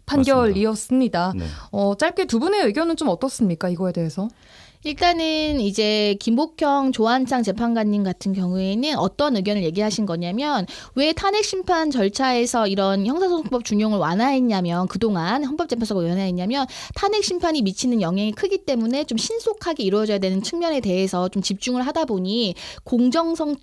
판결이었습니다. 네. 짧게 두 분의 의견은 좀 어떻습니까? 이거에 대해서? 일단은 이제 김복형 조한창 재판관님 같은 경우에는 어떤 의견을 얘기하신 거냐면 왜 탄핵 심판 절차에서 이런 형사소송법 준용을 완화했냐면 그동안 헌법재판소가 완화했냐면 탄핵 심판이 미치는 영향이 크기 때문에 좀 신속하게 이루어져야 되는 측면에 대해서 좀 집중을 하다 보니 공정성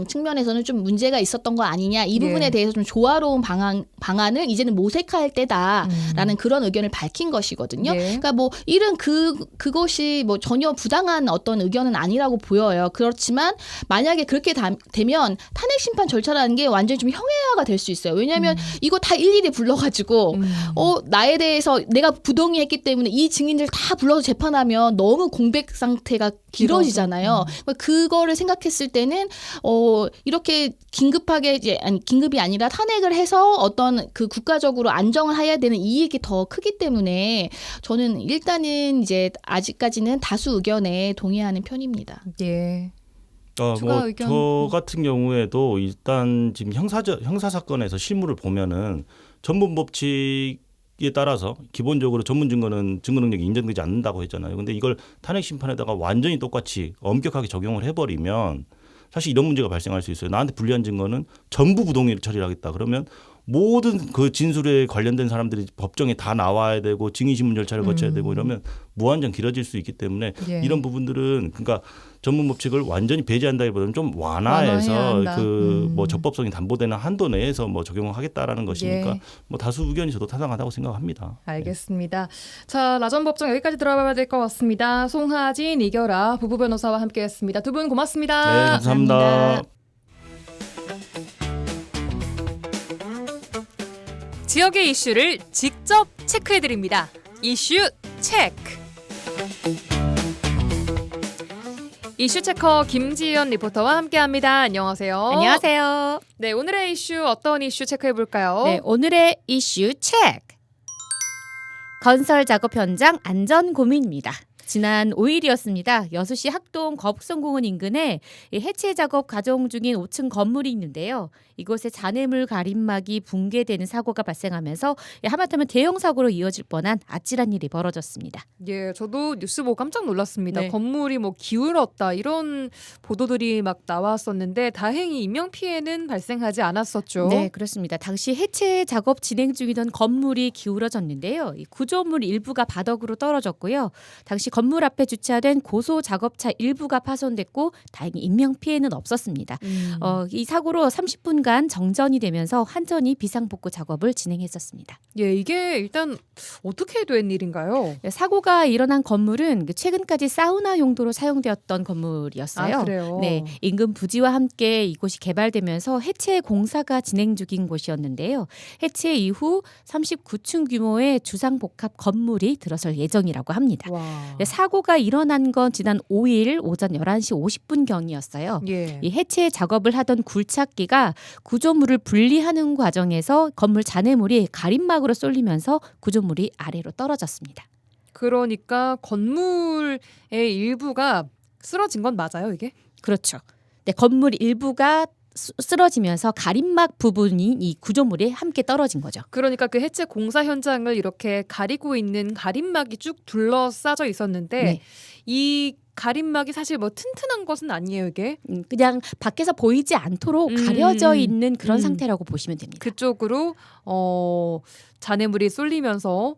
측면에서는 좀 문제가 있었던 거 아니냐 이 부분에 대해서 좀 조화로운 방안을 이제는 모색할 때다라는 그런 의견을 밝힌 것이거든요. 그러니까 뭐 이런 그것이 뭐 전혀 부당한 어떤 의견은 아니라고 보여요. 그렇지만 만약에 그렇게 되면 탄핵 심판 절차라는 게 완전히 좀 형해화가 될 수 있어요. 왜냐하면 이거 다 일일이 불러가지고 나에 대해서 내가 부동의했기 때문에 이 증인들 다 불러서 재판하면 너무 공백 상태가 길어지잖아요. 그거를 생각했을 때는 이렇게 긴급이 아니라 탄핵을 해서 어떤 그 국가적으로 안정을 해야 되는 이익이 더 크기 때문에 저는 일단은 이제 아직까지는 다수 의견에 동의하는 편입니다. 예. 뭐 저 같은 경우에도 일단 지금 형사 사건에서 실무를 보면은 전문 법칙에 따라서 기본적으로 전문 증거는 증거 능력이 인정되지 않는다고 했잖아요. 근데 이걸 탄핵 심판에다가 완전히 똑같이 엄격하게 적용을 해버리면 사실 이런 문제가 발생할 수 있어요. 나한테 불리한 증거는 전부 부동의를 처리하겠다. 그러면 모든 그 진술에 관련된 사람들이 법정에 다 나와야 되고 증인신문 절차를 거쳐야 되고 이러면 무한정 길어질 수 있기 때문에 이런 부분들은 그러니까 전문 법칙을 완전히 배제한다기보다는 좀 완화해서 그 뭐 적법성이 담보되는 한도 내에서 뭐 적용하겠다라는 것이니까 뭐 다수 의견이 저도 타당하다고 생각합니다. 알겠습니다. 자, 라전법정 여기까지 들어봐야 될 것 같습니다. 송하진, 이결아 부부 변호사와 함께했습니다. 두 분 고맙습니다. 네, 감사합니다. 지역의 이슈를 직접 체크해드립니다. 이슈 체크. 이슈 체커 김지연 리포터와 함께합니다. 안녕하세요. 안녕하세요. 네, 오늘의 이슈 어떤 이슈 체크해볼까요? 네, 오늘의 이슈 체크. 건설 작업 현장 안전 고민입니다. 지난 5일이었습니다. 여수시 학동 거북선공원 인근에 해체 작업 가동 중인 5층 건물이 있는데요. 이곳에 잔해물 가림막이 붕괴되는 사고가 발생하면서 하마터면 대형 사고로 이어질 뻔한 아찔한 일이 벌어졌습니다. 예, 저도 뉴스 보고 깜짝 놀랐습니다. 네. 건물이 뭐 기울었다 이런 보도들이 막 나왔었는데 다행히 인명 피해는 발생하지 않았었죠. 네, 그렇습니다. 당시 해체 작업 진행 중이던 건물이 기울어졌는데요. 이 구조물 일부가 바닥으로 떨어졌고요. 당시 건물 앞에 주차된 고소 작업차 일부가 파손됐고 다행히 인명 피해는 없었습니다. 이 사고로 30분간 정전이 되면서 환전이 비상복구 작업을 진행했었습니다. 예, 이게 일단 어떻게 된 일인가요? 사고가 일어난 건물은 최근까지 사우나 용도로 사용되었던 건물이었어요. 아, 그래요? 네, 인근 부지와 함께 이곳이 개발되면서 해체 공사가 진행 중인 곳이었는데요. 해체 이후 39층 규모의 주상복합 건물이 들어설 예정이라고 합니다. 와. 사고가 일어난 건 지난 5일 오전 11시 50분경이었어요. 예. 이 해체 작업을 하던 굴착기가 구조물을 분리하는 과정에서 건물 잔해물이 가림막으로 쏠리면서 구조물이 아래로 떨어졌습니다. 그러니까 건물의 일부가 쓰러진 건 맞아요, 이게? 그렇죠. 네, 건물 일부가 쓰러지면서 가림막 부분이 이 구조물에 함께 떨어진 거죠. 그러니까 그 해체 공사 현장을 이렇게 가리고 있는 가림막이 쭉 둘러싸져 있었는데 네. 이 가림막이 사실 뭐 튼튼한 것은 아니에요, 이게. 그냥 밖에서 보이지 않도록 가려져 있는 그런 상태라고 보시면 됩니다. 그쪽으로 잔해물이 쏠리면서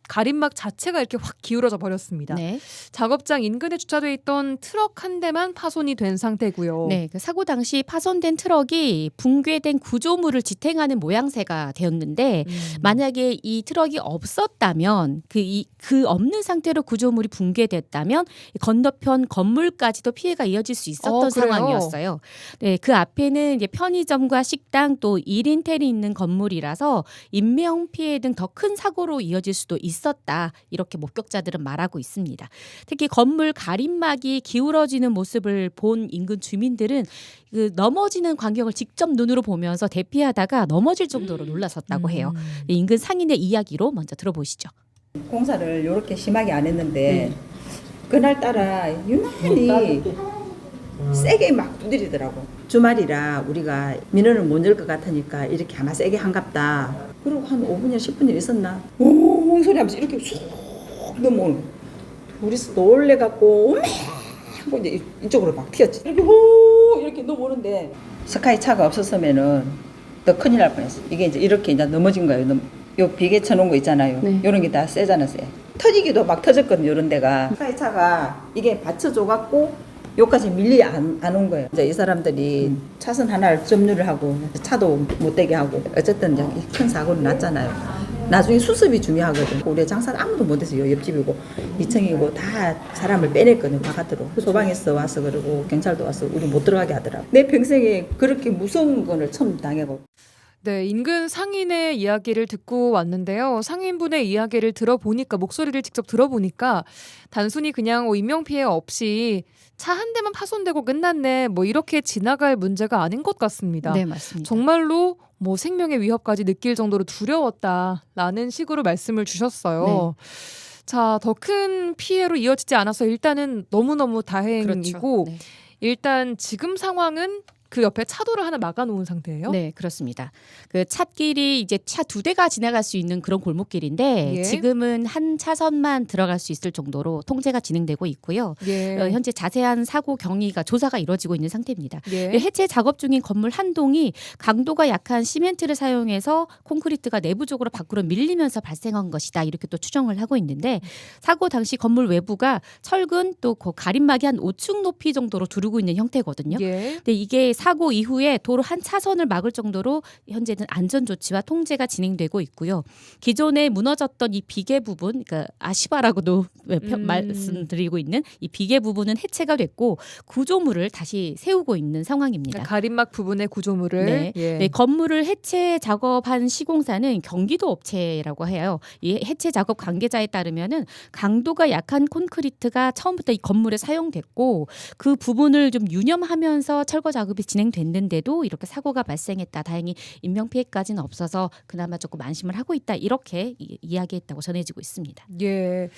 가림막 자체가 이렇게 확 기울어져 버렸습니다. 네. 작업장 인근에 주차돼 있던 트럭 한 대만 파손이 된 상태고요. 네, 그 사고 당시 파손된 트럭이 붕괴된 구조물을 지탱하는 모양새가 되었는데 만약에 이 트럭이 없었다면 그 없는 상태로 구조물이 붕괴됐다면 건너편 건물까지도 피해가 이어질 수 있었던 그래요? 상황이었어요. 네, 그 앞에는 이제 편의점과 식당 또 1인텔이 있는 건물이라서 인명 피해 등 더 큰 사고로 이어질 수도 있었다. 이렇게 목격자들은 말하고 있습니다. 특히 건물 가림막이 기울어지는 모습을 본 인근 주민들은 그 넘어지는 광경을 직접 눈으로 보면서 대피하다가 넘어질 정도로 놀라섰다고 해요. 인근 상인의 이야기로 먼저 들어보시죠. 공사를 이렇게 심하게 안 했는데 그날따라 유난히 세게 막 두드리더라고. 주말이라 우리가 민원을 못 낼 것 같으니까 이렇게 아마 세게 한갑다. 그리고 한 5분이나 10분이 있었나? 웅 소리 하면서 이렇게 쑥 넘어오는 거야. 우리 놀래갖고 오메 하고 이제 이쪽으로 막 튀었지. 이렇게 호 이렇게 넘어오는데 스카이 차가 없었으면은 더 큰일 날 뻔했어. 이게 이제 이렇게 이제 넘어진 거예요. 요 비계 쳐놓은 거 있잖아요. 요런 게 다 세잖아, 세. 터지기도 막 터졌거든, 요런 데가. 스카이 차가 이게 받쳐줘갖고 여기까지 밀리 안 온 거예요. 이제 이 사람들이 차선 하나를 점유를 하고 차도 못 되게 하고 어쨌든 이제 큰 사고는 났잖아요. 나중에 수습이 중요하거든. 우리 장사를 아무도 못했어요. 옆집이고 2층이고 다 사람을 빼냈거든, 바깥으로. 소방에서 와서 그러고 경찰도 와서 우리 못 들어가게 하더라고. 내 평생에 그렇게 무서운 거를 처음 당해보고. 네, 인근 상인의 이야기를 듣고 왔는데요. 상인분의 이야기를 들어보니까 목소리를 직접 들어보니까 단순히 그냥 인명피해 없이 차 한 대만 파손되고 끝났네 뭐 이렇게 지나갈 문제가 아닌 것 같습니다. 네, 맞습니다. 정말로 뭐 생명의 위협까지 느낄 정도로 두려웠다라는 식으로 말씀을 주셨어요. 자, 더 큰 피해로 이어지지 않아서 일단은 너무너무 다행이고 그렇죠. 네. 일단 지금 상황은 그 옆에 차도를 하나 막아놓은 상태예요. 네, 그렇습니다. 그 찻길이 이제 차 2대가 지나갈 수 있는 그런 골목길인데 예. 지금은 한 차선만 들어갈 수 있을 정도로 통제가 진행되고 있고요. 예. 현재 자세한 사고 경위가 조사가 이루어지고 있는 상태입니다. 예. 해체 작업 중인 건물 한 동이 강도가 약한 시멘트를 사용해서 콘크리트가 내부적으로 밖으로 밀리면서 발생한 것이다. 이렇게 또 추정을 하고 있는데 사고 당시 건물 외부가 철근 또 그 가림막이 한 5층 높이 정도로 두르고 있는 형태거든요. 예. 근데 이게 사고 이후에 도로 한 차선을 막을 정도로 현재는 안전 조치와 통제가 진행되고 있고요. 기존에 무너졌던 이 비계 부분, 그러니까 아시바라고도 말씀드리고 있는 이 비계 부분은 해체가 됐고 구조물을 다시 세우고 있는 상황입니다. 가림막 부분의 구조물을 네. 예. 네, 건물을 해체 작업한 시공사는 경기도 업체라고 해요. 이 해체 작업 관계자에 따르면은 강도가 약한 콘크리트가 처음부터 이 건물에 사용됐고 그 부분을 좀 유념하면서 철거 작업이 진행됐는데도 이렇게 사고가 발생했다. 다행히 인명 피해까지는 없어서 그나마 조금 안심을 하고 있다. 이렇게 이야기했다고 전해지고 있습니다. 예.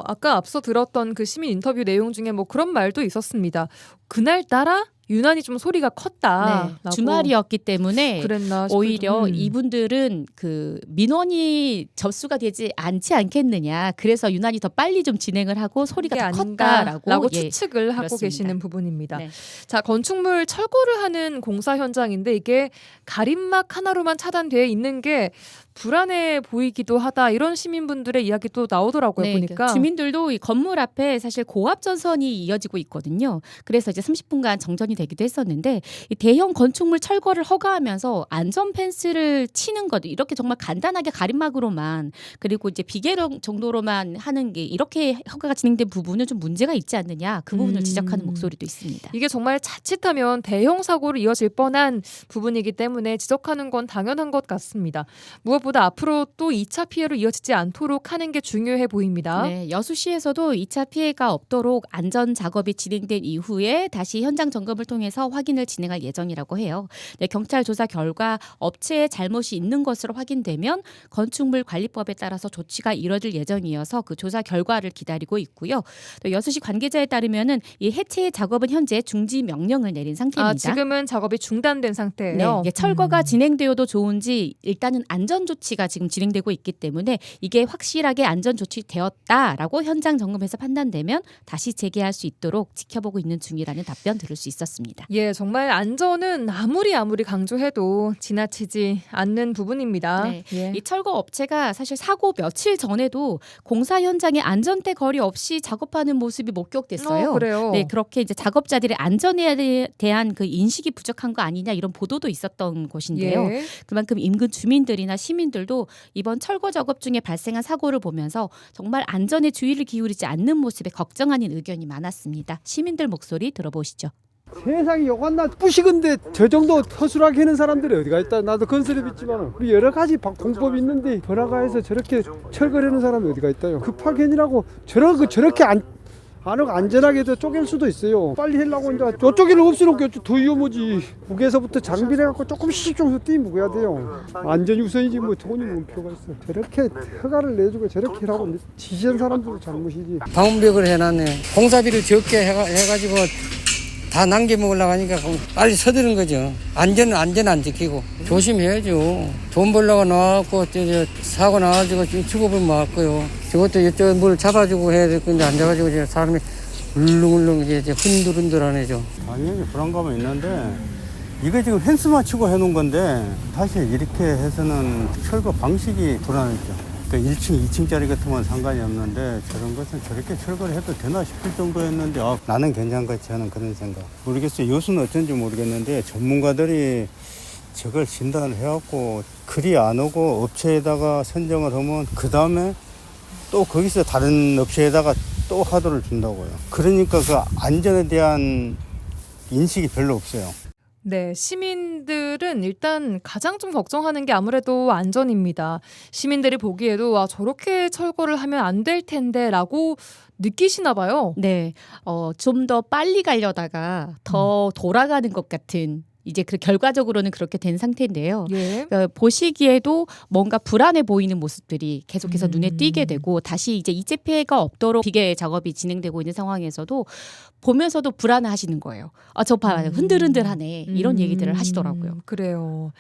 아까 앞서 들었던 그 시민 인터뷰 내용 중에 뭐 그런 말도 있었습니다. 그날따라 유난히 좀 소리가 컸다. 네, 주말이었기 때문에 그랬나 싶을 오히려 이분들은 그 민원이 접수가 되지 않지 않겠느냐. 그래서 유난히 더 빨리 좀 진행을 하고 소리가 더 컸다라고 추측을 하고 그렇습니다. 계시는 부분입니다. 네. 자, 건축물 철거를 하는 공사 현장인데 이게 가림막 하나로만 차단되어 있는 게 불안해 보이기도 하다. 이런 시민분들의 이야기도 나오더라고요. 네, 보니까. 주민들도 이 건물 앞에 사실 고압 전선이 이어지고 있거든요. 그래서 이제 30분간 정전이 되기도 했었는데 이 대형 건축물 철거를 허가하면서 안전 펜스를 치는 것 이렇게 정말 간단하게 가림막으로만 그리고 이제 비계 정도로만 하는 게 이렇게 허가가 진행된 부분은 좀 문제가 있지 않느냐 그 부분을 지적하는 목소리도 있습니다. 이게 정말 자칫하면 대형 사고로 이어질 뻔한 부분이기 때문에 지적하는 건 당연한 것 같습니다. 무엇보다 앞으로 또 2차 피해로 이어지지 않도록 하는 게 중요해 보입니다. 네, 여수시에서도 2차 피해가 없도록 안전 작업이 진행된 이후에 다시 현장 점검을 통해서 확인을 진행할 예정이라고 해요. 네, 경찰 조사 결과 업체의 잘못이 있는 것으로 확인되면 건축물 관리법에 따라서 조치가 이뤄질 예정이어서 그 조사 결과를 기다리고 있고요. 또 여수시 관계자에 따르면은 이 해체 작업은 현재 중지 명령을 내린 상태입니다. 지금은 작업이 중단된 상태예요. 네, 철거가 진행되어도 좋은지 일단은 안전 조치가 지금 진행되고 있기 때문에 이게 확실하게 안전 조치되었다라고 현장 점검에서 판단되면 다시 재개할 수 있도록 지켜보고 있는 중이라는 답변 들을 수 있었습니다. 많았습니다. 예, 정말 안전은 아무리 강조해도 지나치지 않는 부분입니다. 네. 예. 이 철거 업체가 사실 사고 며칠 전에도 공사 현장에 안전대 거리 없이 작업하는 모습이 목격됐어요. 그래요. 네, 그렇게 이제 작업자들의 안전에 대한 그 인식이 부족한 거 아니냐 이런 보도도 있었던 곳인데요. 예. 그만큼 인근 주민들이나 시민들도 이번 철거 작업 중에 발생한 사고를 보면서 정말 안전에 주의를 기울이지 않는 모습에 걱정하는 의견이 많았습니다. 시민들 목소리 들어보시죠. 세상이 요간나 부시건데 저 정도 허술하게 하는 사람들이 어디가 있다. 나도 건설에 있지만 우리 여러 가지 공법이 있는데 번화가에서 저렇게 철거를 하는 사람이 어디가 있다요. 급하게니라고 저렇게 안전하게도 쪼갤 수도 있어요. 빨리 하려고 이제 저쪽에는 없으니까 더 위험하지. 북에서부터 장비를 갖고 조금씩 띄무겨야 돼요. 안전이 우선이지 뭐 돈이 뭔 필요가 있어. 저렇게 허가를 내주고 저렇게 하라고 지시한 사람들도 잘못이지. 방음벽을 해놨네. 공사비를 적게 해가지고 다 남겨먹으려고 하니까 빨리 서두른 거죠. 안전 안 지키고 조심해야죠. 돈 벌려고 나왔고 사고 나가지고 죽어버리면 맞고요. 저것도 이쪽 뭘 잡아주고 해야 될 건데 안 잡아주고 이제 사람이 울릉울릉 이제 흔들흔들하네죠. 당연히 불안감은 있는데 이게 지금 펜스 맞추고 해놓은 건데 사실 이렇게 해서는 철거 방식이 불안했죠. 1층, 2층짜리 같으면 상관이 없는데 저런 것은 저렇게 철거를 해도 되나 싶을 정도였는데 나는 괜찮겠지 하는 그런 생각. 모르겠어요. 요수는 어쩐지 모르겠는데 전문가들이 저걸 진단을 해갖고 글이 안 오고 업체에다가 선정을 하면 그 다음에 또 거기서 다른 업체에다가 또 하도를 준다고요. 그러니까 그 안전에 대한 인식이 별로 없어요. 네, 시민들은 일단 가장 좀 걱정하는 게 아무래도 안전입니다. 시민들이 보기에도 저렇게 철거를 하면 안 될 텐데라고 느끼시나 봐요. 네, 좀 더 빨리 가려다가 더 돌아가는 것 같은 이제 그 결과적으로는 그렇게 된 상태인데요. 예. 보시기에도 뭔가 불안해 보이는 모습들이 계속해서 눈에 띄게 되고 다시 이제 이재 피해가 없도록 비계 작업이 진행되고 있는 상황에서도 보면서도 불안해하시는 거예요. 저 봐요, 흔들흔들하네 이런 얘기들을 하시더라고요. 그래요.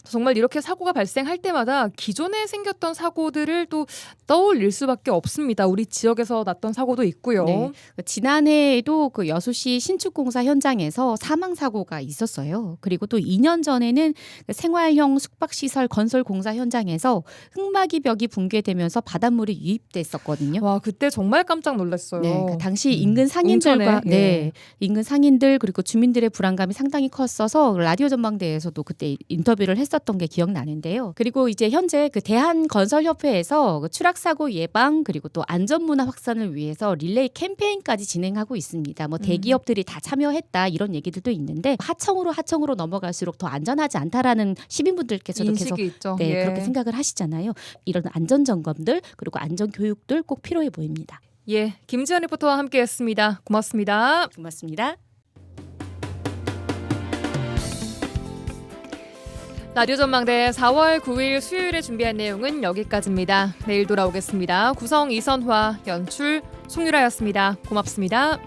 정말 이렇게 사고가 발생할 때마다 기존에 생겼던 사고들을 또 떠올릴 수밖에 없습니다. 우리 지역에서 났던 사고도 있고요. 네. 지난해에도 그 여수시 신축공사 현장에서 사망 사고가 있었어요. 그리고 또 2년 전에는 생활형 숙박시설 건설 공사 현장에서 흙막이 벽이 붕괴되면서 바닷물이 유입됐었거든요. 와, 그때 정말 깜짝 놀랐어요. 네, 그 당시 인근 상인들과 인근 상인들 그리고 주민들의 불안감이 상당히 컸어서 라디오 전망대에서도 그때 인터뷰를 했었던 게 기억나는데요. 그리고 이제 현재 그 대한건설협회에서 그 추락사고 예방 그리고 또 안전문화 확산을 위해서 릴레이 캠페인까지 진행하고 있습니다. 뭐 대기업들이 다 참여했다 이런 얘기들도 있는데 하청으로 넘어갈수록 더 안전하지 않다라는 시민분들께서도 계속 있죠. 그렇게 생각을 하시잖아요. 이런 안전 점검들 그리고 안전 교육들 꼭 필요해 보입니다. 예, 김지연 리포터와 함께했습니다. 고맙습니다. 고맙습니다. 라디오 전망대 4월 9일 수요일에 준비한 내용은 여기까지입니다. 내일 돌아오겠습니다. 구성 이선화, 연출 송유라였습니다. 고맙습니다.